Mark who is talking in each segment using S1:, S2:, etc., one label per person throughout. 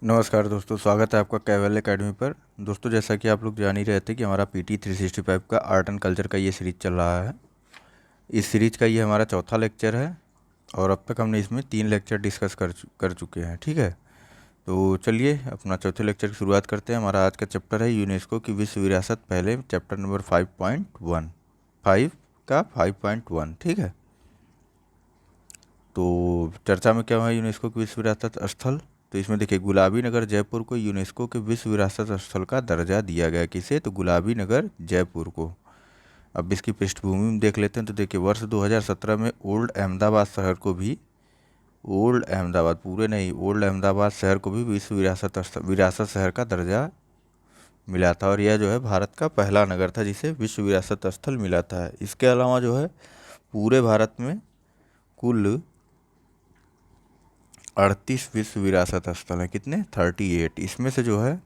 S1: नमस्कार दोस्तों, स्वागत है आपका कैवल एकेडमी पर। दोस्तों, जैसा कि आप लोग जान ही रहे थे कि हमारा पीटी 365 का आर्ट एंड कल्चर का ये सीरीज चल रहा है। इस सीरीज का ये हमारा चौथा लेक्चर है और अब तक हमने इसमें 3 लेक्चर डिस्कस कर चुके हैं। ठीक है, तो चलिए अपना चौथे लेक्चर की शुरुआत करते हैं। हमारा आज का चैप्टर है यूनेस्को की विश्व विरासत, पहले चैप्टर नंबर 5.1 5 का 5.1। ठीक है, तो चर्चा में क्या हुआ यूनेस्को की विश्व विरासत स्थल। तो इसमें देखिए, गुलाबी नगर जयपुर को यूनेस्को के विश्व विरासत स्थल का दर्जा दिया गया। किसे? तो गुलाबी नगर जयपुर को। अब इसकी पृष्ठभूमि में देख लेते हैं। तो देखिए, वर्ष 2017 में ओल्ड अहमदाबाद शहर को भी, ओल्ड अहमदाबाद पूरे नहीं, ओल्ड अहमदाबाद शहर को भी विश्व विरासत शहर का दर्जा मिला था। और यह जो है भारत का पहला नगर था जिसे विश्व विरासत स्थल मिला था। इसके अलावा जो है पूरे भारत में कुल 38 विश्व विरासत स्थल हैं। कितने? 38। इसमें से जो है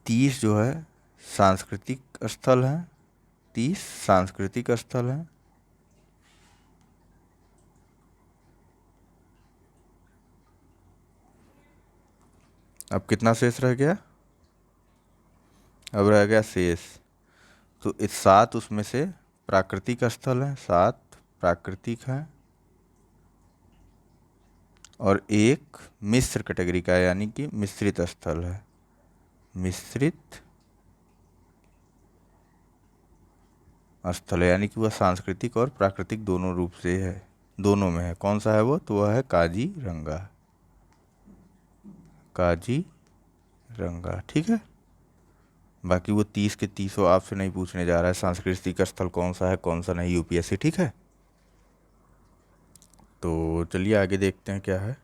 S1: 30 जो है सांस्कृतिक स्थल हैं। 30 सांस्कृतिक स्थल हैं। अब कितना शेष रह गया? अब रह गया शेष। तो इस 7 उसमें से प्राकृतिक स्थल हैं, 7 प्राकृतिक हैं और एक मिश्र कैटेगरी का है, यानी कि मिश्रित स्थल है। मिश्रित स्थल है यानी कि वह सांस्कृतिक और प्राकृतिक दोनों रूप से है, दोनों में है। कौन सा है वो? तो वह है काजीरंगा। काजीरंगा। ठीक है, बाकी वो 30 के 30 आपसे नहीं पूछने जा रहा है सांस्कृतिक स्थल कौन सा है कौन सा नहीं, यूपीएससी। ठीक है, तो चलिए आगे देखते हैं क्या है।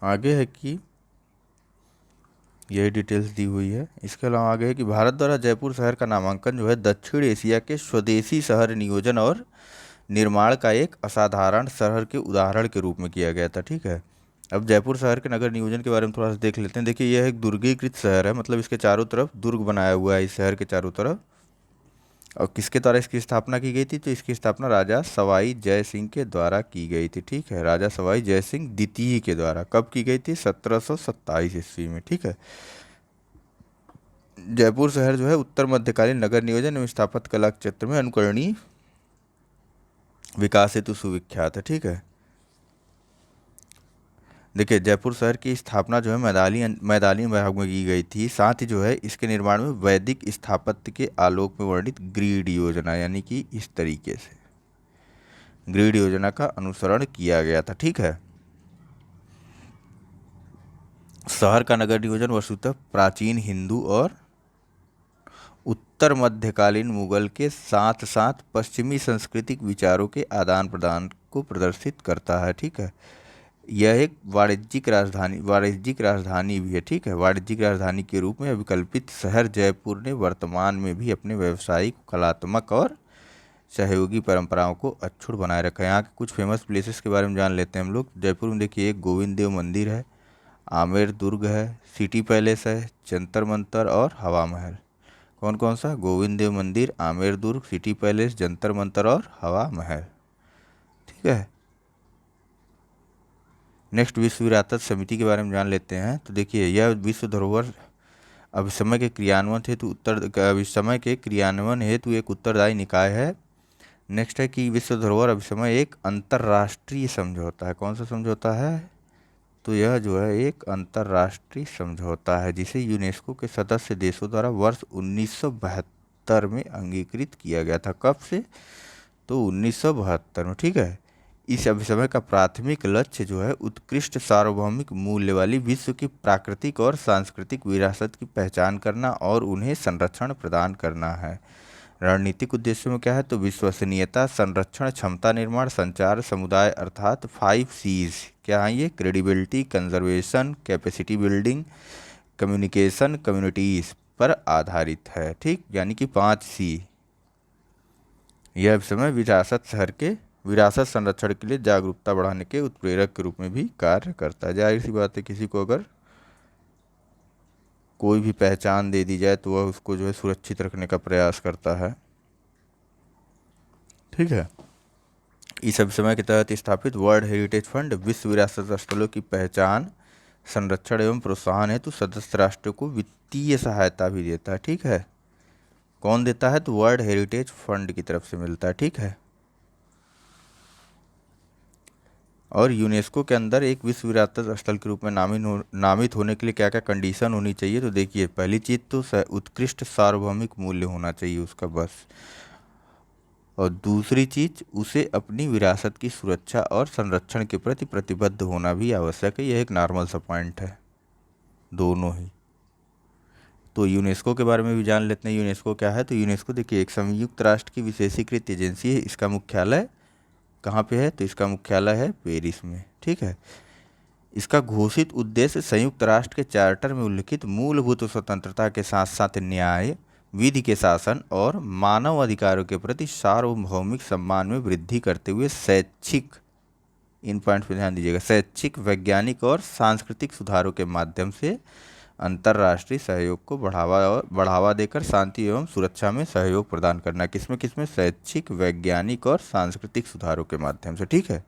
S1: आगे है कि यही डिटेल्स दी हुई है। इसके अलावा आगे है कि भारत द्वारा जयपुर शहर का नामांकन जो है दक्षिण एशिया के स्वदेशी शहर नियोजन और निर्माण का एक असाधारण शहर के उदाहरण के रूप में किया गया था। ठीक है, अब जयपुर शहर के नगर नियोजन के बारे में थोड़ा सा देख लेते हैं। देखिए, यह एक दुर्गीकृत शहर है, मतलब इसके चारों तरफ दुर्ग बनाया हुआ है, इस शहर के चारों तरफ। और किसके द्वारा इसकी स्थापना की गई थी? तो इसकी स्थापना राजा सवाई जय सिंह के द्वारा की गई थी। ठीक है, राजा सवाई जय सिंह द्वितीय के द्वारा। कब की गई थी? 1727 ईस्वी में। ठीक है, जयपुर शहर जो है उत्तर मध्यकालीन नगर नियोजन एवं स्थापत्य कला के क्षेत्र में अनुकरणीय विकास हेतु सुविख्यात है। ठीक है, देखिए जयपुर शहर की स्थापना जो है मैदानी भाग में की गई थी। साथ ही जो है इसके निर्माण में वैदिक स्थापत्य के आलोक में वर्णित ग्रीड योजना, यानी कि इस तरीके से ग्रीड योजना का अनुसरण किया गया था। ठीक है, शहर का नगर नियोजन वस्तुतः प्राचीन हिंदू और उत्तर मध्यकालीन मुगल के साथ साथ पश्चिमी सांस्कृतिक विचारों के आदान प्रदान को प्रदर्शित करता है। ठीक है, यह एक वाणिज्यिक राजधानी भी है। ठीक है, वाणिज्यिक राजधानी के रूप में विकल्पित शहर जयपुर ने वर्तमान में भी अपने व्यावसायिक, कलात्मक और सहयोगी परंपराओं को अक्षुण्ण बनाए रखा है। यहाँ के कुछ फेमस प्लेसेस के बारे में जान लेते हैं हम लोग। जयपुर में देखिए, एक गोविंद देव मंदिर है, आमेर दुर्ग है, सिटी पैलेस है, जंतर मंतर और हवा महल। कौन कौन सा? गोविंद देव मंदिर, आमेर दुर्ग, सिटी पैलेस, जंतर मंतर और हवा महल। ठीक है, नेक्स्ट विश्व विरासत समिति के बारे में जान लेते हैं। तो देखिए, यह विश्व धरोहर अभिसमय के क्रियान्वयन हेतु एक उत्तरदायी निकाय है। नेक्स्ट है कि विश्व धरोहर अभिसमय एक अंतर्राष्ट्रीय समझौता है। कौन सा समझौता है? तो यह जो है एक अंतर्राष्ट्रीय समझौता है जिसे यूनेस्को के सदस्य देशों द्वारा वर्ष 1972 में अंगीकृत किया गया था। कब से? तो 1972 में। ठीक है, इस अभिसमय का प्राथमिक लक्ष्य जो है उत्कृष्ट सार्वभौमिक मूल्य वाली विश्व की प्राकृतिक और सांस्कृतिक विरासत की पहचान करना और उन्हें संरक्षण प्रदान करना है। रणनीतिक उद्देश्यों में क्या है? तो विश्वसनीयता, संरक्षण, क्षमता निर्माण, संचार, समुदाय, अर्थात 5 Cs। क्या है ये? Credibility, conservation, capacity building, communication, communities पर आधारित है। ठीक, यानी कि 5 C। यह समय विरासत संरक्षण के लिए जागरूकता बढ़ाने के उत्प्रेरक के रूप में भी कार्य करता है। जाहिर सी बात है, किसी को अगर कोई भी पहचान दे दी जाए तो वह उसको जो है सुरक्षित रखने का प्रयास करता है। ठीक है, इस अभिसमय के तहत स्थापित वर्ल्ड हेरिटेज फंड विश्व विरासत स्थलों की पहचान, संरक्षण एवं प्रोत्साहन हेतु सदस्य राष्ट्रों को वित्तीय सहायता भी देता है। ठीक है, कौन देता है? तो वर्ल्ड हेरिटेज फंड की तरफ से मिलता है। ठीक है, और यूनेस्को के अंदर एक विश्व विरासत स्थल के रूप में नामित होने के लिए क्या क्या कंडीशन होनी चाहिए? तो देखिए, पहली चीज़ तो उत्कृष्ट सार्वभौमिक मूल्य होना चाहिए उसका, बस। और दूसरी चीज, उसे अपनी विरासत की सुरक्षा और संरक्षण के प्रति प्रतिबद्ध होना भी आवश्यक है। यह एक नॉर्मल सा पॉइंट है, दोनों ही। तो यूनेस्को के बारे में भी जान लेते हैं। यूनेस्को क्या है? तो यूनेस्को देखिए एक संयुक्त राष्ट्र की विशेषीकृत एजेंसी है। इसका मुख्यालय कहाँ पे है? तो इसका मुख्यालय है पेरिस में। ठीक है, इसका घोषित उद्देश्य संयुक्त राष्ट्र के चार्टर में उल्लिखित मूलभूत स्वतंत्रता के साथ साथ न्याय, विधि के शासन और मानव अधिकारों के प्रति सार्वभौमिक सम्मान में वृद्धि करते हुए शैक्षिक, इन पॉइंट पर ध्यान दीजिएगा, शैक्षिक, वैज्ञानिक और सांस्कृतिक सुधारों के माध्यम से अंतर्राष्ट्रीय सहयोग को बढ़ावा देकर शांति एवं सुरक्षा में सहयोग प्रदान करना। किसमें किसमें? शैक्षिक, वैज्ञानिक और सांस्कृतिक सुधारों के माध्यम से। ठीक है,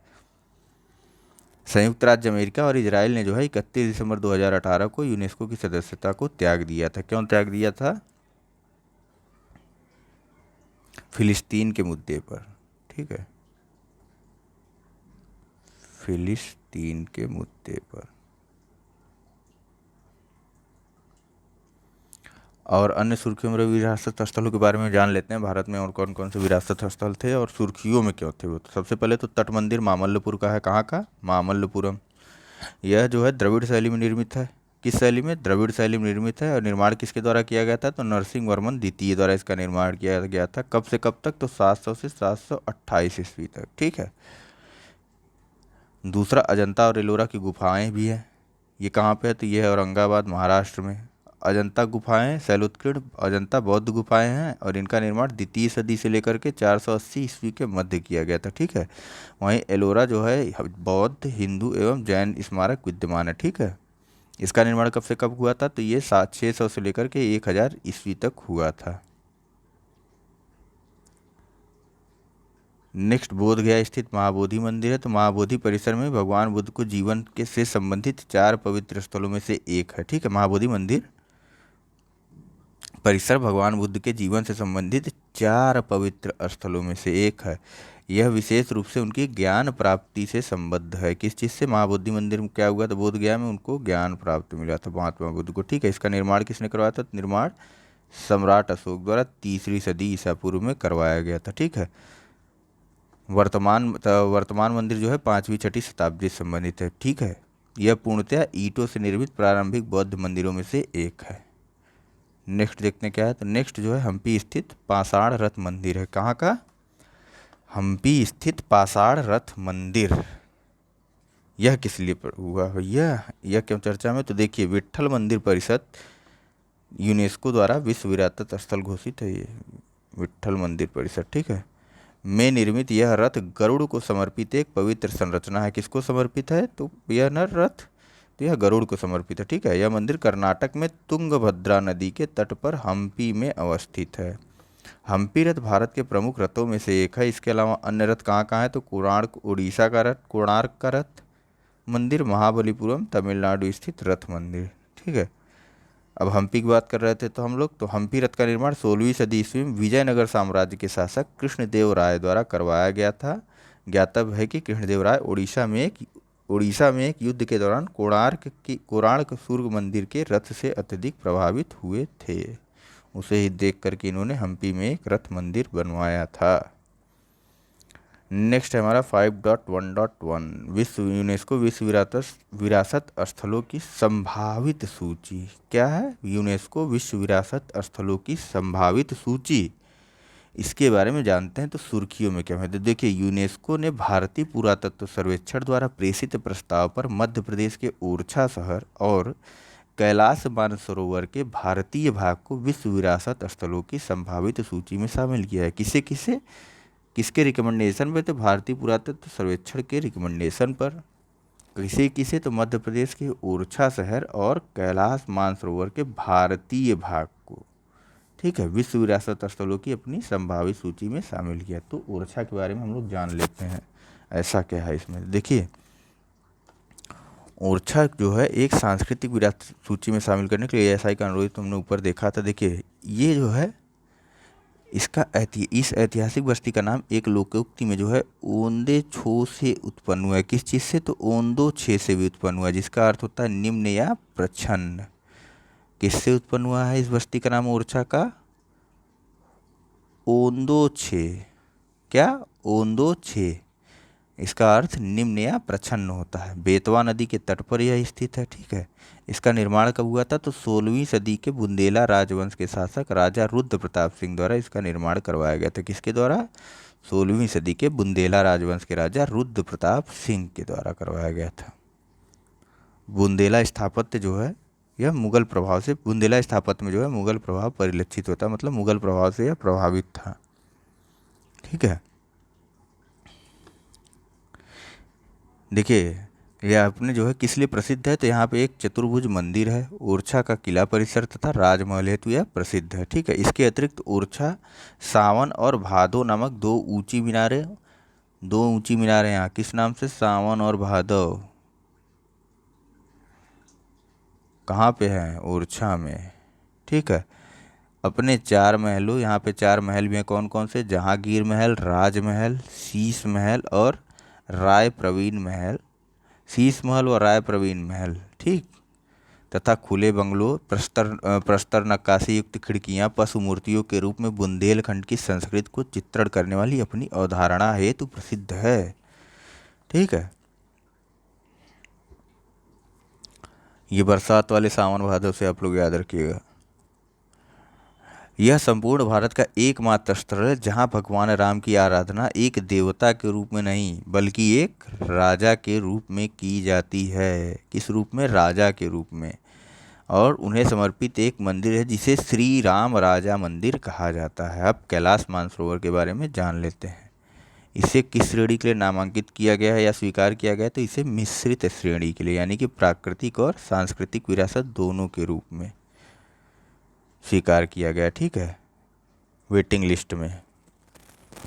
S1: संयुक्त राज्य अमेरिका और इजराइल ने जो है 31 दिसंबर 2018 को यूनेस्को की सदस्यता को त्याग दिया था। क्यों त्याग दिया था? फिलिस्तीन के मुद्दे पर। ठीक है, फिलिस्तीन के मुद्दे पर। और अन्य सुर्खियों में विरासत स्थलों के बारे में जान लेते हैं। भारत में और कौन कौन से विरासत स्थल थे और सुर्खियों में क्यों थे वो। तो सबसे पहले तो तट मंदिर मामल्लपुर का है। कहाँ का? मामल्लपुरम। यह जो है द्रविड़ शैली में निर्मित है। किस शैली में? द्रविड़ शैली में निर्मित है। और निर्माण किसके द्वारा किया गया था? तो नरसिंह वर्मन द्वितीय द्वारा इसका निर्माण किया गया था। कब से कब तक? तो 700 से 728 ईस्वी तक। ठीक है, दूसरा अजंता और एलोरा की गुफाएं भी हैं। ये कहाँ पे है? तो ये है औरंगाबाद, महाराष्ट्र में। अजंता गुफाएं शैलोत्कीर्ण अजंता बौद्ध गुफाएं हैं और इनका निर्माण द्वितीय सदी से लेकर के 480 ईस्वी के मध्य किया गया था। ठीक है, वहीं एलोरा जो है बौद्ध, हिंदू एवं जैन स्मारक विद्यमान है। ठीक है, इसका निर्माण कब से कब हुआ था? तो ये 600 से लेकर के 1000 ईस्वी तक हुआ था। नेक्स्ट, बोधगया स्थित महाबोधि मंदिर है। तो महाबोधि परिसर में भगवान बुद्ध को जीवन के से संबंधित 4 पवित्र स्थलों में से एक है। ठीक है, महाबोधि मंदिर परिसर भगवान बुद्ध के जीवन से संबंधित 4 पवित्र स्थलों में से एक है। यह विशेष रूप से उनकी ज्ञान प्राप्ति से संबद्ध है। किस चीज़ से? महाबोधि मंदिर में क्या हुआ था? बोध गया में उनको ज्ञान प्राप्त मिला था महात्मा बुद्ध को। ठीक है, इसका निर्माण किसने करवाया था? निर्माण सम्राट अशोक द्वारा 3री सदी ईसा पूर्व में करवाया गया था। ठीक है, वर्तमान मंदिर जो है 5वीं-6ठी शताब्दी से संबंधित है। ठीक है, यह पूर्णतया ईंटों से निर्मित प्रारंभिक बौद्ध मंदिरों में से एक है। नेक्स्ट देखते हैं क्या है। तो नेक्स्ट जो है हम्पी स्थित पाषाण रथ मंदिर है। कहाँ का? हम्पी स्थित पाषाण रथ मंदिर। यह किस लिए हुआ भैया? यह क्यों चर्चा में? तो देखिए, विट्ठल मंदिर परिषद यूनेस्को द्वारा विश्व विरासत स्थल घोषित है। ये विट्ठल मंदिर परिषद, ठीक है, में निर्मित यह रथ गरुड़ को समर्पित एक पवित्र संरचना है। किसको समर्पित है? तो यह न रथ, तो यह गरुड़ को समर्पित है। ठीक है, यह मंदिर कर्नाटक में तुंगभद्रा नदी के तट पर हम्पी में अवस्थित है। हम्पी रथ भारत के प्रमुख रथों में से एक है। इसके अलावा अन्य रथ कहाँ कहाँ है? तो कोणार्क उड़ीसा का रथ, कोणार्क का रथ मंदिर, महाबलीपुरम तमिलनाडु स्थित रथ मंदिर। ठीक है, अब हम्पी की बात कर रहे थे तो हम लोग, तो हम्पी रथ का निर्माण 16वीं सदी ईस्वी में विजयनगर साम्राज्य के शासक कृष्णदेव राय द्वारा करवाया गया था। ज्ञातव्य है कि कृष्णदेव राय उड़ीसा में एक युद्ध के दौरान कोणार्क सूर्य मंदिर के रथ से अत्यधिक प्रभावित हुए थे। उसे ही देख करके इन्होंने हम्पी में एक रथ मंदिर बनवाया था। नेक्स्ट है हमारा 5.1.1 यूनेस्को विश्व विरासत स्थलों की संभावित सूची। क्या है? यूनेस्को विश्व विरासत स्थलों की संभावित सूची। इसके बारे में जानते हैं। तो सुर्खियों में क्या है? तो देखिए, यूनेस्को ने भारतीय पुरातत्व सर्वेक्षण द्वारा प्रेषित प्रस्ताव पर मध्य प्रदेश के ओरछा शहर और कैलाश मानसरोवर के भारतीय भाग को विश्व विरासत स्थलों की संभावित सूची में शामिल किया है। किसके रिकमेंडेशन पे? तो भारतीय पुरातत्व सर्वेक्षण के रिकमेंडेशन पर। किसे? तो मध्य प्रदेश के ओरछा शहर और कैलाश मानसरोवर के भारतीय भाग को, ठीक है, विश्व विरासत स्थलों की अपनी संभावित सूची में शामिल किया। तो ओरछा के बारे में हम लोग जान लेते हैं। ऐसा क्या है इसमें, देखिए ओरछा जो है एक सांस्कृतिक विरासत सूची में शामिल करने के लिए एएसआई का अनुरोध तुमने ऊपर देखा था। देखिए ये जो है इसका इस ऐतिहासिक बस्ती का नाम एक लोकोक्ति में जो है ओंदे छो से उत्पन्न हुआ है। किस चीज़ से, तो ओंदो छे से भी उत्पन्न हुआ है, जिसका अर्थ होता है निम्न या प्रछन्न। किससे उत्पन्न हुआ है इस बस्ती का नाम ओरछा का, ओंदो छे, क्या, ओंदो छे, इसका अर्थ निम्न या प्रछन्न होता है। बेतवा नदी के तट पर यह स्थित है, ठीक है। इसका निर्माण कब हुआ था, तो 16वीं सदी के बुंदेला राजवंश के शासक राजा रुद्र प्रताप सिंह द्वारा इसका निर्माण करवाया गया था। किसके द्वारा, 16वीं सदी के बुंदेला राजवंश के राजा रुद्र प्रताप सिंह के द्वारा करवाया गया था। बुंदेला स्थापत्य जो है यह मुगल प्रभाव से, बुंदेला स्थापत्य में जो है मुगल प्रभाव परिलक्षित होता है, मतलब मुगल प्रभाव से यह प्रभावित था, ठीक है। देखिए यह अपने जो है किस लिए प्रसिद्ध है, तो यहाँ पे एक चतुर्भुज मंदिर है, ओरछा का किला परिसर तथा राजमहल हेतु यह प्रसिद्ध है, ठीक है। इसके अतिरिक्त ओरछा सावन और भादो नामक दो ऊंची मीनारें यहाँ किस नाम से, सावन और भादो, कहाँ पे हैं, ओरछा में, ठीक है। अपने 4 महलों, यहाँ पे 4 महल भी हैं, कौन कौन से, जहांगीर महल, राजमहल, शीश महल और राय प्रवीण महल, शीश महल और राय प्रवीण महल, ठीक, तथा खुले बंगलों, प्रस्तर नक्काशी युक्त खिड़कियां पशु मूर्तियों के रूप में बुंदेलखंड की संस्कृति को चित्रण करने वाली अपनी अवधारणा हेतु प्रसिद्ध है, ठीक है। ये बरसात वाले सावन भादव से आप लोग याद रखिएगा। यह संपूर्ण भारत का एकमात्र स्थल है जहां भगवान राम की आराधना एक देवता के रूप में नहीं बल्कि एक राजा के रूप में की जाती है। किस रूप में, राजा के रूप में। और उन्हें समर्पित एक मंदिर है जिसे श्री राम राजा मंदिर कहा जाता है। अब कैलाश मानसरोवर के बारे में जान लेते हैं। इसे किस श्रेणी के लिए नामांकित किया गया है या स्वीकार किया गया है, तो इसे मिश्रित श्रेणी के लिए, यानी कि प्राकृतिक और सांस्कृतिक विरासत दोनों के रूप में स्वीकार किया गया, ठीक है। वेटिंग लिस्ट में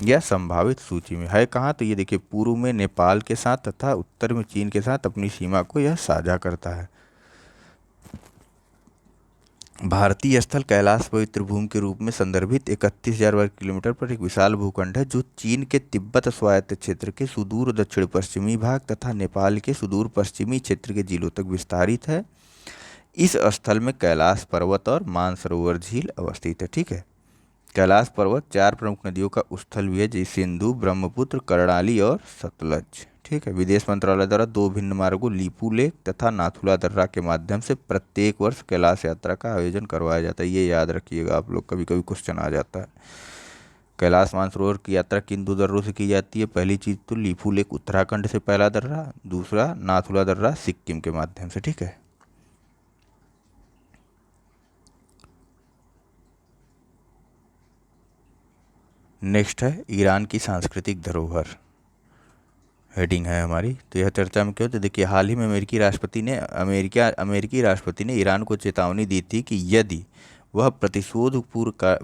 S1: या संभावित सूची में है कहाँ, तो ये देखिए पूर्व में नेपाल के साथ तथा उत्तर में चीन के साथ अपनी सीमा को यह साझा करता है। भारतीय स्थल कैलाश पवित्र भूमि के रूप में संदर्भित 31,000 वर्ग किलोमीटर पर एक विशाल भूखंड है जो चीन के तिब्बत स्वायत्त क्षेत्र के सुदूर दक्षिण पश्चिमी भाग तथा नेपाल के सुदूर पश्चिमी क्षेत्र के जिलों तक विस्तारित है। इस स्थल में कैलाश पर्वत और मानसरोवर झील अवस्थित है, ठीक है। कैलाश पर्वत 4 प्रमुख नदियों का स्थल भी है, जैसे सिंधु, ब्रह्मपुत्र, कर्णाली और सतलज, ठीक है। विदेश मंत्रालय द्वारा 2 भिन्न मार्गों लीपू लेक तथा नाथुला दर्रा के माध्यम से प्रत्येक वर्ष कैलाश यात्रा का आयोजन करवाया जाता है। ये याद रखिएगा आप लोग, कभी कभी क्वेश्चन आ जाता है। कैलाश मानसरोवर की यात्रा किन 2 दर्रों से की जाती है, पहली चीज़ तो लीपू लेक उत्तराखंड से पहला दर्रा, दूसरा नाथुला दर्रा सिक्किम के माध्यम से, ठीक है। नेक्स्ट है ईरान की सांस्कृतिक धरोहर, हेडिंग है हमारी। तो यह चर्चा में क्यों, तो देखिए हाल ही में अमेरिकी राष्ट्रपति ने ईरान को चेतावनी दी थी कि यदि वह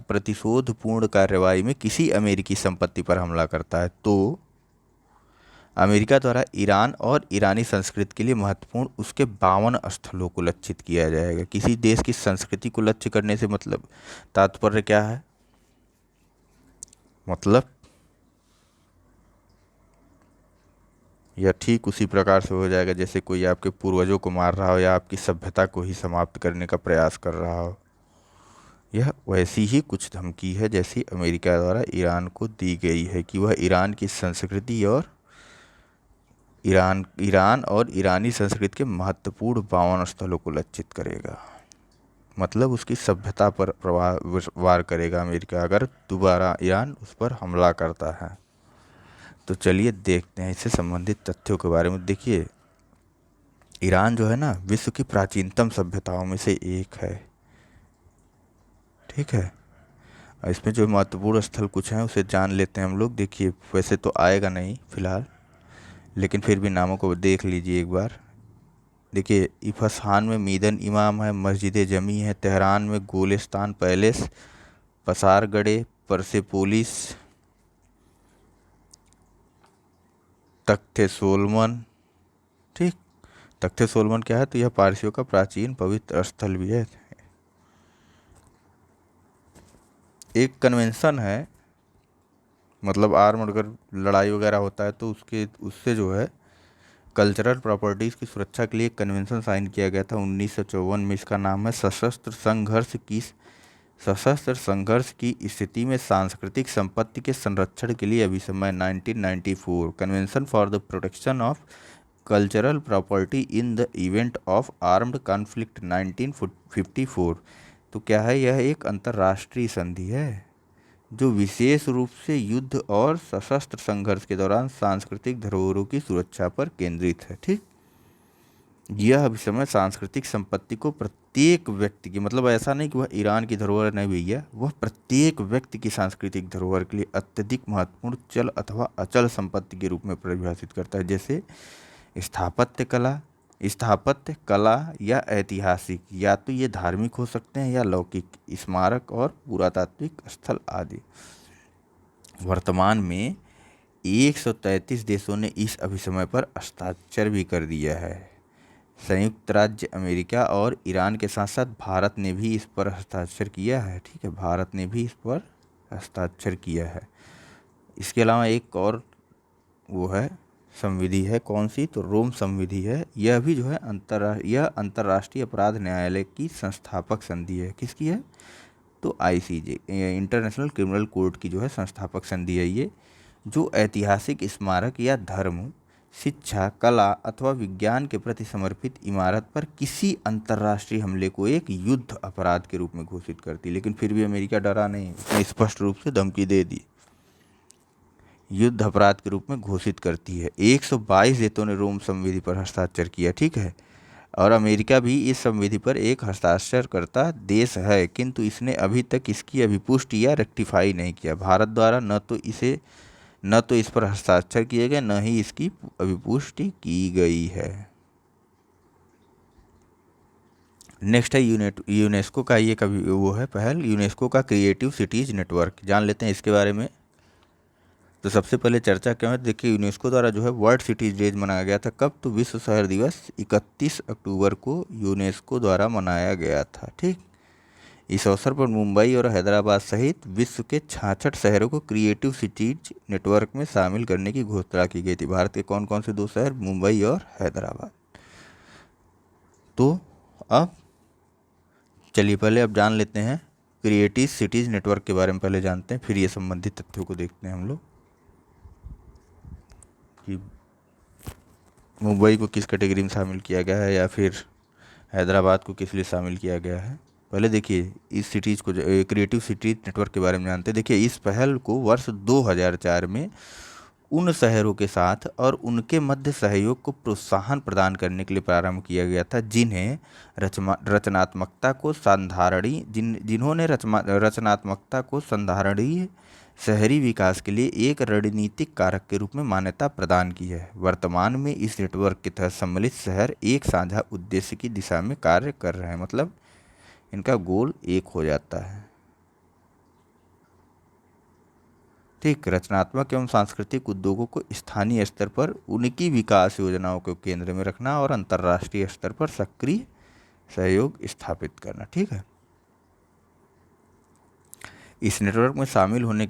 S1: प्रतिशोधपूर्ण कार्रवाई में किसी अमेरिकी संपत्ति पर हमला करता है तो अमेरिका द्वारा ईरान और ईरानी संस्कृति के लिए महत्वपूर्ण उसके 52 स्थलों को लक्षित किया जाएगा। किसी देश की संस्कृति को लक्ष्य करने से मतलब तात्पर्य क्या है, मतलब यह ठीक उसी प्रकार से हो जाएगा जैसे कोई आपके पूर्वजों को मार रहा हो या आपकी सभ्यता को ही समाप्त करने का प्रयास कर रहा हो। यह वैसी ही कुछ धमकी है जैसी अमेरिका द्वारा ईरान को दी गई है कि वह ईरान की संस्कृति और ईरान और ईरानी संस्कृति के महत्वपूर्ण 52 स्थलों को लक्षित करेगा, मतलब उसकी सभ्यता पर वार करेगा अमेरिका अगर दोबारा ईरान उस पर हमला करता है। तो चलिए देखते हैं इससे संबंधित तथ्यों के बारे में। देखिए ईरान जो है ना विश्व की प्राचीनतम सभ्यताओं में से एक है, ठीक है। और इसमें जो महत्वपूर्ण स्थल कुछ हैं उसे जान लेते हैं हम लोग। देखिए वैसे तो आएगा नहीं फिलहाल, लेकिन फिर भी नामों को देख लीजिए एक बार। देखिए इफ़ासान में मीदन इमाम है, मस्जिद जमी है, तेहरान में गोलिस्तान पैलेस, पसारगढ़े, परसेपोलिस, तख्ते सोलमन। ठीक, तख्ते सोलमन क्या है, तो यह पारसियों का प्राचीन पवित्र स्थल भी है। एक कन्वेंशन है, मतलब आर्म अगर लड़ाई वगैरह होता है तो उसके उससे जो है कल्चरल प्रॉपर्टीज़ की सुरक्षा के लिए एक कन्वेंशन साइन किया गया था 1954 में। इसका नाम है सशस्त्र संघर्ष की स्थिति में सांस्कृतिक संपत्ति के संरक्षण के लिए अभिसमय 1994 convention for the protection of cultural property in the event of armed conflict 1954। तो क्या है, यह एक अंतर्राष्ट्रीय संधि है जो विशेष रूप से युद्ध और सशस्त्र संघर्ष के दौरान सांस्कृतिक धरोहरों की सुरक्षा पर केंद्रित है। ठीक, यह अभिसमय सांस्कृतिक संपत्ति को प्रत्येक व्यक्ति की, मतलब ऐसा नहीं कि वह ईरान की धरोहर नहीं भैया, वह प्रत्येक व्यक्ति की सांस्कृतिक धरोहर के लिए अत्यधिक महत्वपूर्ण चल अथवा अचल संपत्ति के रूप में परिभाषित करता है, जैसे स्थापत्य कला या ऐतिहासिक, या तो ये धार्मिक हो सकते हैं या लौकिक, स्मारक और पुरातात्विक स्थल आदि। वर्तमान में 133 देशों ने इस अभिसमय पर हस्ताक्षर भी कर दिया है। संयुक्त राज्य अमेरिका और ईरान के साथ साथ भारत ने भी इस पर हस्ताक्षर किया है। ठीक है, भारत ने भी इस पर हस्ताक्षर किया है। इसके अलावा एक और वो है संविधि है, कौन सी, तो रोम संविधि है। यह भी जो है अंतर्राष्ट्रीय अपराध न्यायालय की संस्थापक संधि है। किसकी है, तो ICJ इंटरनेशनल क्रिमिनल कोर्ट की जो है संस्थापक संधि है ये, जो ऐतिहासिक स्मारक या धर्म, शिक्षा, कला अथवा विज्ञान के प्रति समर्पित इमारत पर किसी अंतर्राष्ट्रीय हमले को एक युद्ध अपराध के रूप में घोषित करती है। लेकिन फिर भी अमेरिका डरा नहीं, उसने स्पष्ट रूप से धमकी दे दी, युद्ध अपराध के रूप में घोषित करती है। 122 देशों ने रोम संविधि पर हस्ताक्षर किया। ठीक है, और अमेरिका भी इस संविधि पर एक हस्ताक्षरकर्ता देश है, किंतु इसने अभी तक इसकी अभिपुष्टि या रेक्टिफाई नहीं किया। भारत द्वारा न तो इस पर हस्ताक्षर किए गए, न ही इसकी अभिपुष्टि की गई है। नेक्स्ट है यूनेस्को का ये कभी वो है पहल, यूनेस्को का क्रिएटिव सिटीज नेटवर्क, जान लेते हैं इसके बारे में। तो सबसे पहले चर्चा क्या है, देखिए यूनेस्को द्वारा जो है वर्ल्ड सिटीज डेज मनाया गया था। कब, तो विश्व शहर दिवस 31 अक्टूबर को यूनेस्को द्वारा मनाया गया था। ठीक, इस अवसर पर मुंबई और हैदराबाद सहित विश्व के 66 शहरों को क्रिएटिव सिटीज नेटवर्क में शामिल करने की घोषणा की गई थी। भारत के कौन कौन से दो शहर, मुंबई और हैदराबाद। तो अब चलिए पहले अब जान लेते हैं क्रिएटिव सिटीज नेटवर्क के बारे में, पहले जानते हैं, फिर ये संबंधित तथ्यों को देखते हैं हम लोग कि मुंबई को किस कैटेगरी में शामिल किया गया है या फिर हैदराबाद को किस लिए शामिल किया गया है। पहले देखिए इस सिटीज़ को, क्रिएटिव सिटीज नेटवर्क के बारे में जानते हैं। देखिए इस पहल को वर्ष 2004 में उन शहरों के साथ और उनके मध्य सहयोग को प्रोत्साहन प्रदान करने के लिए प्रारंभ किया गया था जिन्हें रचनात्मकता को जिन्होंने रचनात्मकता को संधारणीय शहरी विकास के लिए एक रणनीतिक कारक के रूप में मान्यता प्रदान की है। वर्तमान में इस नेटवर्क के तहत सम्मिलित शहर एक साझा उद्देश्य की दिशा में कार्य कर रहे हैं, मतलब इनका गोल एक हो जाता है। ठीक, रचनात्मक एवं सांस्कृतिक उद्योगों को स्थानीय स्तर पर उनकी विकास योजनाओं को केंद्र में रखना और अंतर्राष्ट्रीय स्तर पर सक्रिय सहयोग स्थापित करना। ठीक है, इस नेटवर्क में शामिल होने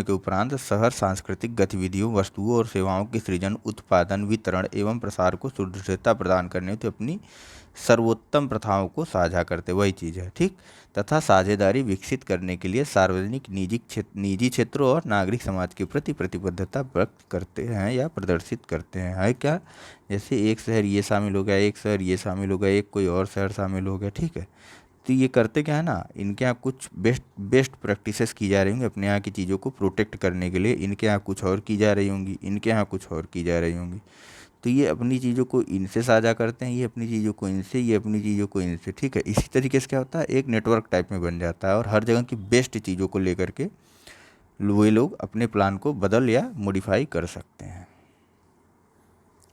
S1: के उपरांत शहर सांस्कृतिक गतिविधियों, वस्तुओं और सेवाओं के सृजन, उत्पादन, वितरण एवं प्रसार को सुदृढ़ता प्रदान करने हेतु अपनी सर्वोत्तम प्रथाओं को साझा करते, वही चीज़ है। ठीक, तथा साझेदारी विकसित करने के लिए सार्वजनिक, निजी क्षेत्रों और नागरिक समाज के प्रति प्रतिबद्धता व्यक्त करते हैं या प्रदर्शित करते हैं। है क्या, जैसे एक शहर ये शामिल हो गया, एक शहर ये शामिल हो गया, एक कोई और शहर शामिल हो गया। ठीक है, तो ये करते क्या है ना, इनके यहाँ कुछ बेस्ट प्रैक्टिसेस की जा रही होंगी अपने यहाँ की चीज़ों को प्रोटेक्ट करने के लिए, इनके यहाँ कुछ और की जा रही होंगी, इनके यहाँ कुछ और की जा रही होंगी। तो ये अपनी चीज़ों को इनसे साझा करते हैं, ये अपनी चीज़ों को इनसे, ये अपनी चीज़ों को इनसे। ठीक है, इसी तरीके से क्या होता है, एक नेटवर्क टाइप में बन जाता है और हर जगह की बेस्ट चीज़ों को लेकर के वे लोग अपने प्लान को बदल या मॉडिफाई कर सकते हैं।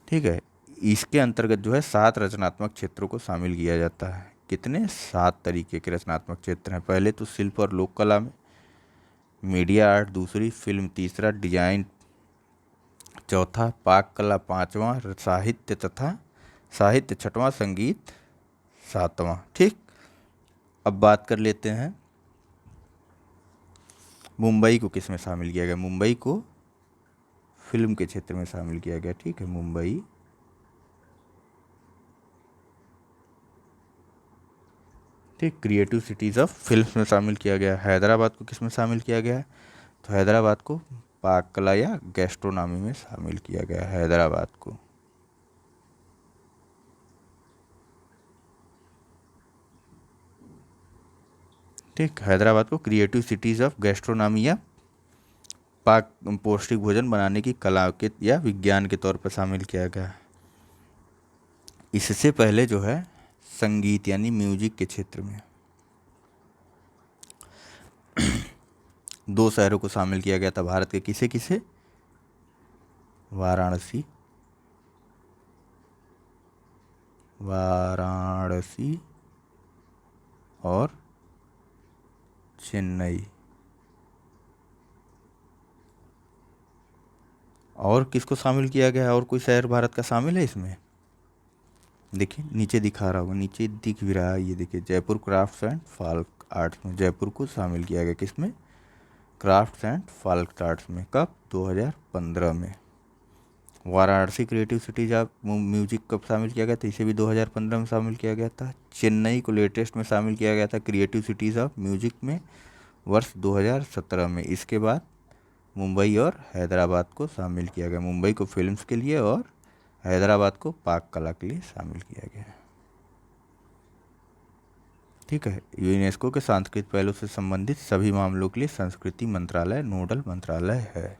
S1: ठीक है, इसके अंतर्गत जो है 7 रचनात्मक क्षेत्रों को शामिल किया जाता है। कितने, 7 तरीके के रचनात्मक क्षेत्र हैं। पहले तो शिल्प और लोक कला में, मीडिया आर्ट दूसरी, फिल्म तीसरा, डिजाइन चौथा, पाक कला पाँचवां, साहित्य तथा साहित्य छठवां, संगीत सातवां। ठीक, अब बात कर लेते हैं मुंबई को किस में शामिल किया गया। मुंबई को फिल्म के क्षेत्र में शामिल किया गया। ठीक है, मुंबई ठीक क्रिएटिव सिटीज़ ऑफ फिल्म में शामिल किया गया। हैदराबाद को किस में शामिल किया गया, तो हैदराबाद को पाक कला या गैस्ट्रोनॉमी में शामिल किया गया। हैदराबाद को ठीक, हैदराबाद को क्रिएटिव सिटीज़ ऑफ गैस्ट्रोनॉमी या पाक पौष्टिक भोजन बनाने की कला के या विज्ञान के तौर पर शामिल किया गया। इससे पहले जो है संगीत यानी म्यूजिक के क्षेत्र में 2 शहरों को शामिल किया गया था भारत के। किसे किसे, वाराणसी और चेन्नई। और किसको शामिल किया गया है, और कोई शहर भारत का शामिल है इसमें? देखिए नीचे दिखा रहा होगा, नीचे दिख भी रहा है, ये देखिए Jaipur crafts and Falk arts में जयपुर को शामिल किया गया। किसमें, क्राफ्ट्स एंड फाल्क आर्ट्स में। कब, 2015 में। Varanasi creative cities of music कब शामिल किया गया था, इसे भी 2015 में शामिल किया गया था। चेन्नई को लेटेस्ट में शामिल किया गया था क्रिएटिव सिटीज ऑफ म्यूजिक में वर्ष 2017 में। इसके बाद मुंबई और हैदराबाद को शामिल किया गया। मुंबई को फिल्म्स के लिए और हैदराबाद को पाक कला के लिए शामिल किया गया। ठीक है, यूनेस्को के सांस्कृतिक पहलू से संबंधित सभी मामलों के लिए संस्कृति मंत्रालय नोडल मंत्रालय है।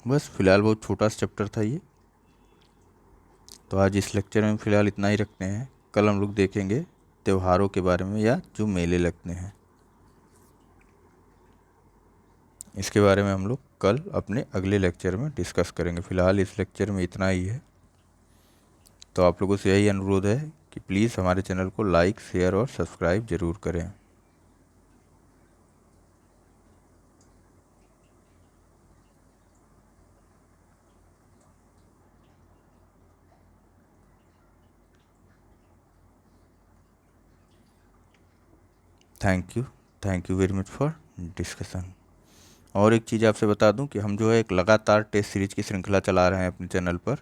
S1: बस फिलहाल बहुत छोटा सा चैप्टर था ये, तो आज इस लेक्चर में फ़िलहाल इतना ही रखते हैं। कल हम लोग देखेंगे त्योहारों के बारे में या जो मेले लगते हैं, इसके बारे में हम लोग कल अपने अगले लेक्चर में डिस्कस करेंगे। फ़िलहाल इस लेक्चर में इतना ही है, तो आप लोगों से यही अनुरोध है कि प्लीज़ हमारे चैनल को लाइक, शेयर और सब्सक्राइब ज़रूर करें। Thank you very much for discussion. और एक चीज़ आपसे बता दूं कि हम जो है एक लगातार टेस्ट सीरीज की श्रृंखला चला रहे हैं अपने चैनल पर।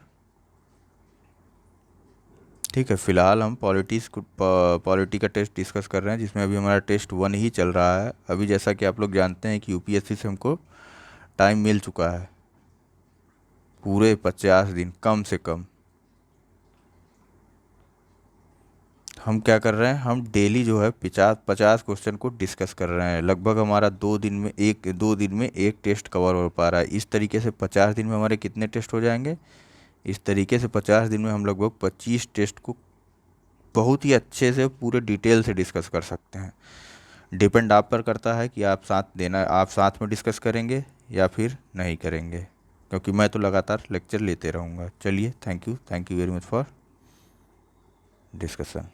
S1: ठीक है, फ़िलहाल हम पॉलिटी का टेस्ट डिस्कस कर रहे हैं, जिसमें अभी हमारा टेस्ट 1 ही चल रहा है। अभी जैसा कि आप लोग जानते हैं कि यूपीएससी से हमको टाइम मिल चुका है पूरे 50 दिन कम से कम। हम क्या कर रहे हैं, हम डेली जो है 50 क्वेश्चन को डिस्कस कर रहे हैं। लगभग हमारा 2 दिन में एक टेस्ट कवर हो पा रहा है। इस तरीके से 50 दिन में हमारे कितने टेस्ट हो जाएंगे, इस तरीके से 50 दिन में हम लगभग 25 टेस्ट को बहुत ही अच्छे से पूरे डिटेल से डिस्कस कर सकते हैं। डिपेंड आप पर करता है कि आप साथ में डिस्कस करेंगे या फिर नहीं करेंगे, क्योंकि मैं तो लगातार लेक्चर लेते रहूँगा। चलिए, thank you very much for discussion.